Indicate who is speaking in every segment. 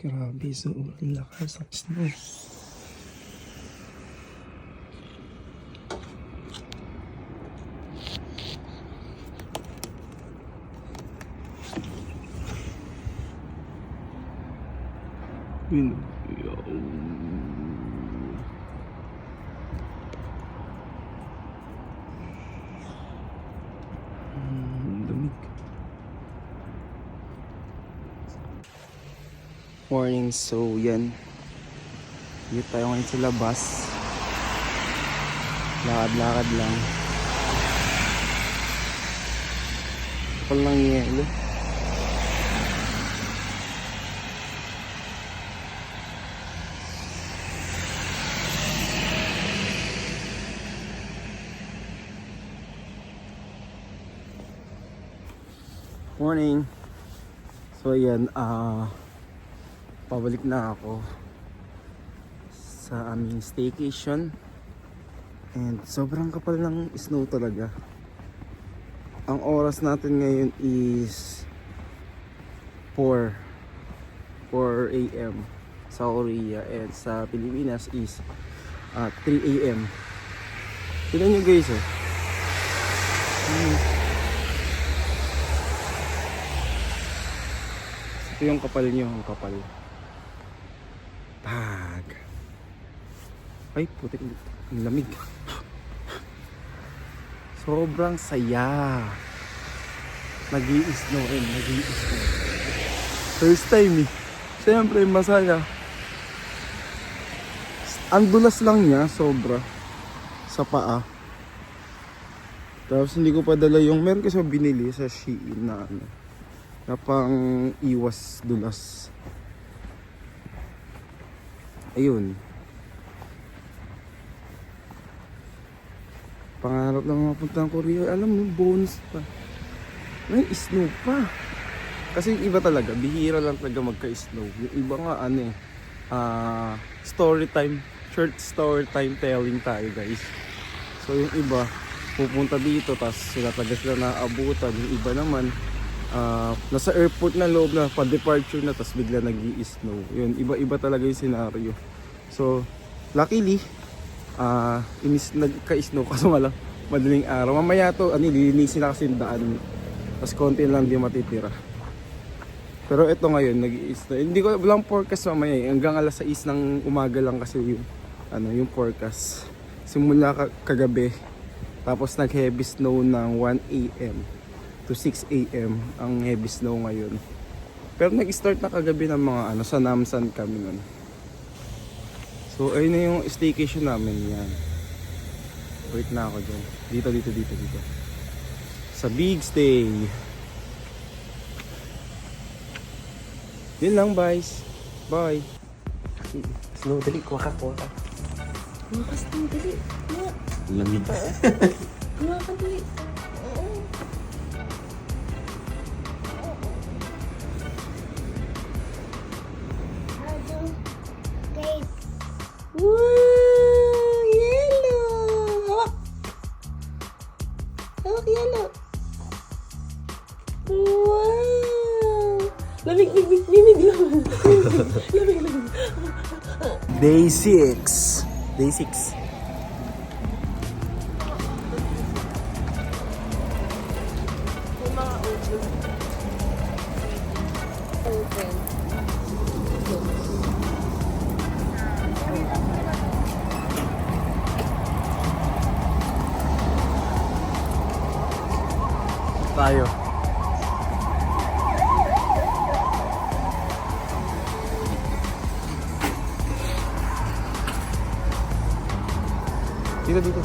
Speaker 1: Grabe, so lakas ang snow. Yun. Lamig. Morning, so yan. Dito tayo ngayon sa labas. Lakad-lakad lang. Kapal ng yelo. Morning. So yan, pabalik na ako sa aming staycation. And sobrang kapal ng snow talaga. Ang oras natin ngayon is 4 a.m. sa Korea, and sa Pilipinas is 3 a.m. Tignan nyo guys, oh. Ito yung kapal nyo, ang kapal. Pag. Ay, putik, ang lamig. Sobrang saya. Nag-i-snow rin, nag-i-snow. First time eh. Siyempre, masaya. Ang dulas lang niya, sobra. Sa paa. Tapos hindi ko pa dala yung, meron kasi binili sa Shein na ano, na pang iwas dulas. Ayun. Pangarap lang mapunta ng Korea. Alam mo, bonus pa. May snow pa. Kasi yung iba talaga, bihira lang talaga magka-snow. Yung iba nga story time, short story time telling tayo guys. So yung iba, pupunta dito, tapos sila naaabutan. Yung iba naman, nasa airport na loob na, pa-departure na, tapos bigla nag-i-snow. Yun, iba-iba talaga yung scenario. So, luckily, nagka-snow kaso nga lang, madaling araw. Mamaya to, lilinisin na kasi yung daan. Tapos konti lang di matitira. Pero ito ngayon, nag-i-snow. Hindi ko, walang forecast mamaya eh. Hanggang alas 6 ng umaga lang kasi yung forecast. Simula kagabi. Tapos nag-heavy snow ng 1 a.m. to 6 a.m. ang heavy snow ngayon. Pero nag-start na kagabi ng mga sa Namsan kami nun. So ayun na yung staycation namin yan. Wait na ako dyan. Dito. Sa Big Stay. Yun lang, guys. Bye.
Speaker 2: Snow, dali. Kuha ka.
Speaker 3: Makas ng dali.
Speaker 2: Lamig.
Speaker 3: Kuha ka dali. Wow! Yellow! Hawak! Hawak yellow! Wow! Lamig lang. Lamig.
Speaker 1: Day 6. Day 6.
Speaker 3: Yung mga open.
Speaker 1: Tayo. Dito.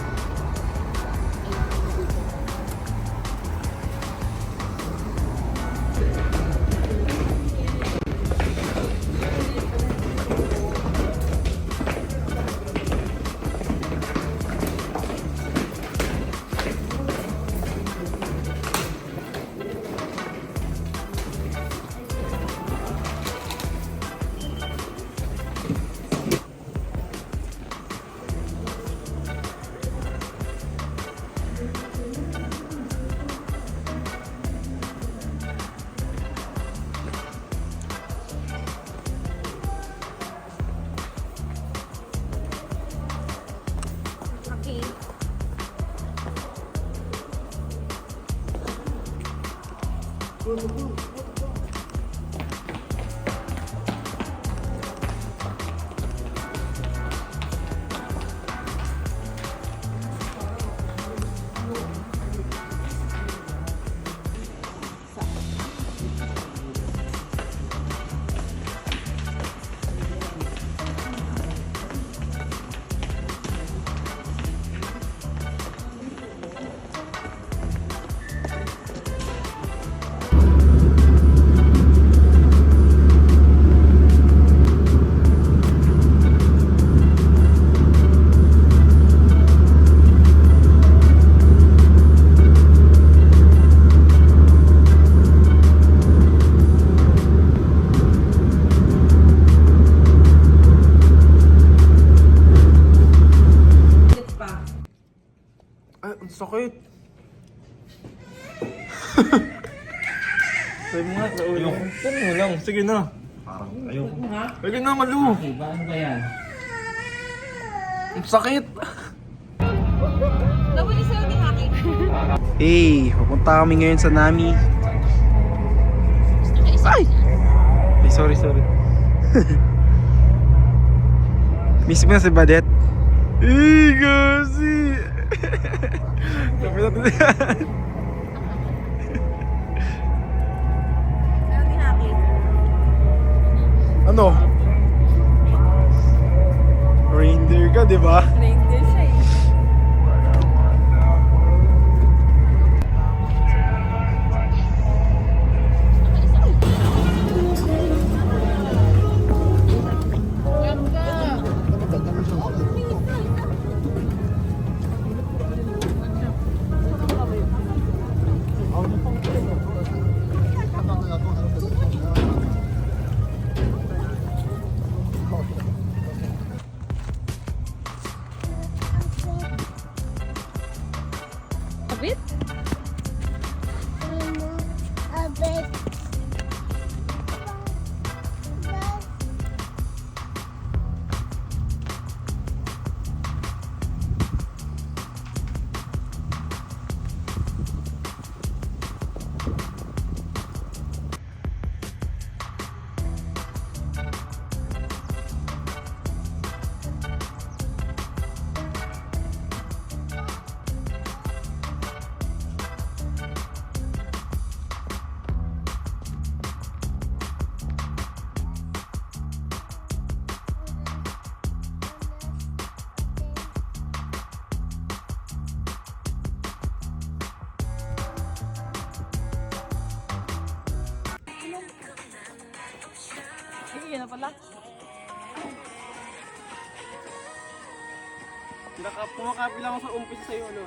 Speaker 1: Ay, ang sakit. Sabi mo nga, sa ulo. Sabi mo lang, sige na.
Speaker 2: Parang ayoko.
Speaker 1: Sige na, Malu.
Speaker 2: Diba? Ano ba yan?
Speaker 1: Ang sakit.
Speaker 3: Nabuli sa'yo ni Haki.
Speaker 1: Hey, pupunta kami ngayon sa Nami. Ay! Ay, sorry. Miss mo na si Badet? Eh, kasi! Lapit natin yan.
Speaker 3: Sa'yo ni Haki.
Speaker 1: Ano? Reindeer ka, di ba?
Speaker 3: Reindeer siya eh. Kabit? Sige na pala.
Speaker 1: Pumakapi lang ako sa umpisa sa'yo, ano?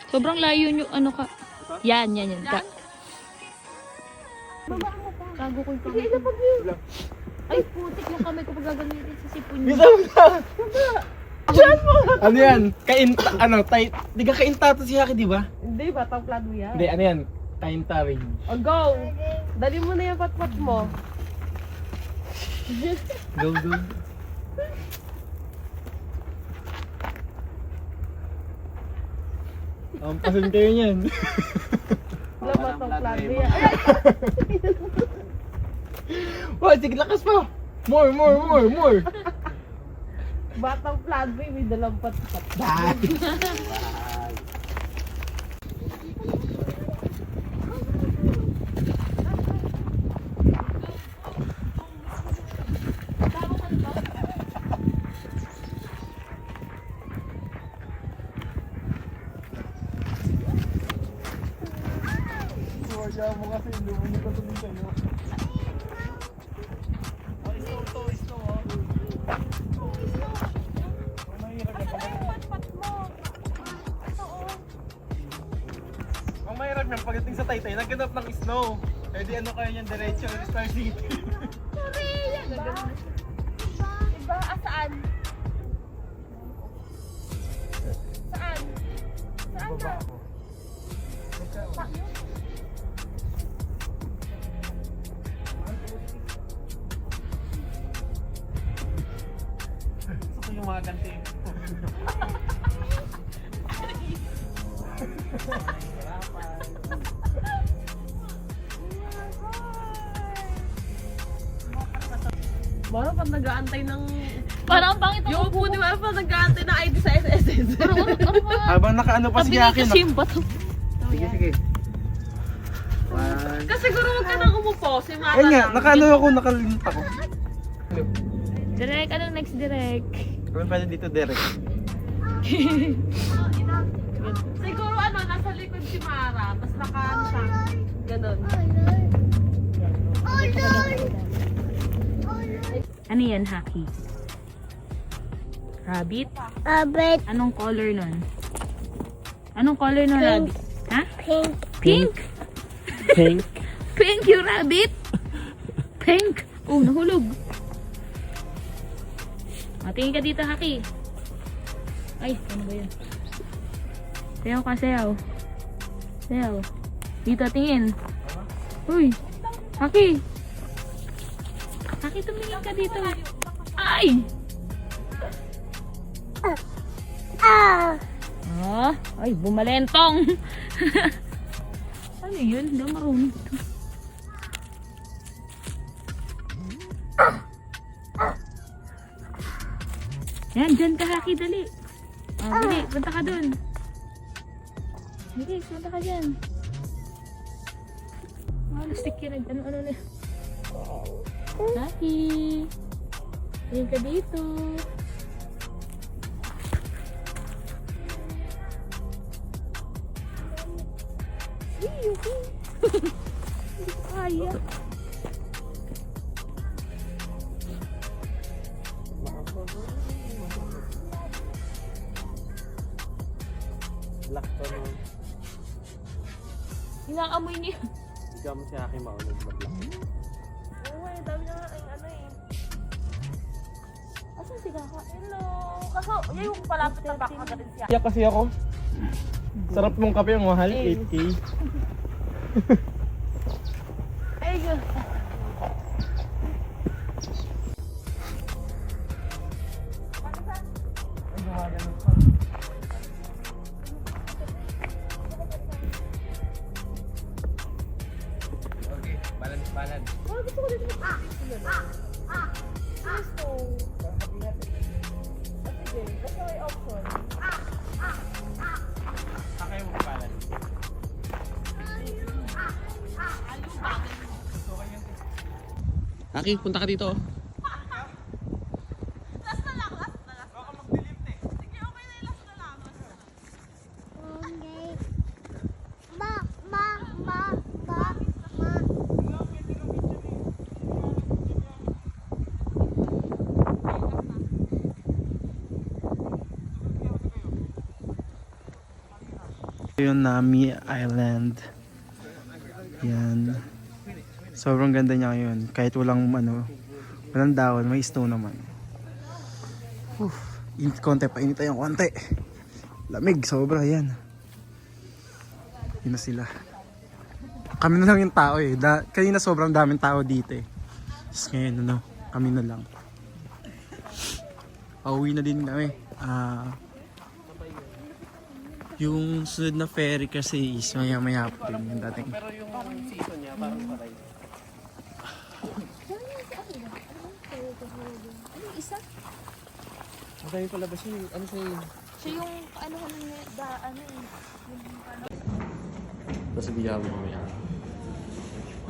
Speaker 4: Sobrang layo nyo, ano ka? Yan. Gago ko yung kamay ko. Ay, putik yung kamay ko pag gagamitin sa sipon niyo.
Speaker 1: Bisa mo na! Ano yan? Di ka kaintato si Haki, di ba?
Speaker 3: Hindi, batang plano yan.
Speaker 1: Hindi, ano yan? Kainta rin.
Speaker 3: O, go! Dali mo na yung patpat mo.
Speaker 1: Go. Pasin kayo niyan.
Speaker 3: Wala batang plano yan.
Speaker 1: Wow, sige, lakas pa! More!
Speaker 3: Batang plano eh, may dalang patpat.
Speaker 1: Siya mo kasi, hindi mo nito tuloy sa'yo. Ang mahirap yan, pagdating sa Taytay, nagganap ng snow. Eh di ano kayo yan, diretso, Star City.
Speaker 3: Diba? Saan? Saan? Saan na?
Speaker 1: Gusto ko yung mga ganti.
Speaker 3: Parang pag nag-aantay ng...
Speaker 4: Parang ang pangit ang
Speaker 3: Yung upo, di ba? Pag nag-aantay ng ID sa SSS.
Speaker 4: Parang ano ba?
Speaker 1: Habang nakaano pa si Jackie.
Speaker 4: Kasi yung bato.
Speaker 1: Sige, sige. One.
Speaker 3: Kasi siguro huwag ka nang umupo. Si Mara
Speaker 1: Ayun nga,
Speaker 3: lang.
Speaker 1: nakaano ako, nakalimit ako.
Speaker 4: Direk, anong next direk?
Speaker 1: Kung pwede dito, Derek.
Speaker 3: Siguro ano, nasa likod si Mara. Tapos nakaano siya. Ganon.
Speaker 4: Ano yan, Haki? Rabbit?
Speaker 5: Rabbit.
Speaker 4: Anong color nun? Anong color nun, rabbit? Ha?
Speaker 5: Pink.
Speaker 4: Pink?
Speaker 1: Pink.
Speaker 4: Pink yung rabbit? Pink? Oh, nahulog. Tingin ka dito, Haki. Ay, ano ba yun? Sayaw ka, sayaw. Sayaw. Dito, tingin. Uy, Haki. Haki, tumingin ka dito. Ay!
Speaker 5: Ah.
Speaker 4: Ah, ay, bumalentong. Ano yun? Hindi ako marunong. Yan, dyan ka, Haki, dali. Oh, dali, punta ka dun. Dali, punta ka dyan. Stick yun, ano na. Haki. Tingin ka dito. Hindi ko kaya.
Speaker 1: Lakto mo.
Speaker 4: Inaamoy niya.
Speaker 1: Ikaw mo si Aki maulog mag-lock.
Speaker 3: Oo, eh. Dami na ay ano eh.
Speaker 4: Asan si Kaka?
Speaker 3: Hello. Kaso, yung palapit na baka ka rin siya.
Speaker 1: Kaya kasi ako. Sarap mong kape ang mahal, 8K.
Speaker 3: Ay, yun.
Speaker 1: Okay, balance.
Speaker 3: Sige, basta may option.
Speaker 1: Sakay mo balance. Aki, punta ka dito.
Speaker 5: Okay. Ma.
Speaker 1: Yung Nami Island. Yan. Sobrang ganda niya ngayon. Kahit walang walang dahon, may snow naman. Konti pa, init tayong konti. Lamig, sobra yan. Yun na sila. Kami na lang yung tao eh. Kanina sobrang daming tao dito eh. Tapos ngayon kami na lang. Pauwi na din kami. Yung sunod na ferry kasi is maya pa din yung dating. Pero yung season niya parang patay.
Speaker 4: Ano yung isa?
Speaker 1: Matay pala ba siya? Ano siya yun?
Speaker 4: Siya yung ano eh.
Speaker 1: Tapos bigyan mo mamaya.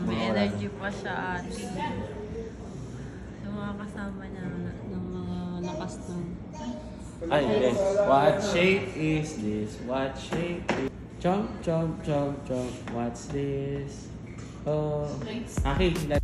Speaker 3: May energy pa siya ate. Yung mga kasama niya ng mga lakas nun.
Speaker 2: Ay, yes. What shape is this? What shape is... Jump. What's this? Oh. Aki,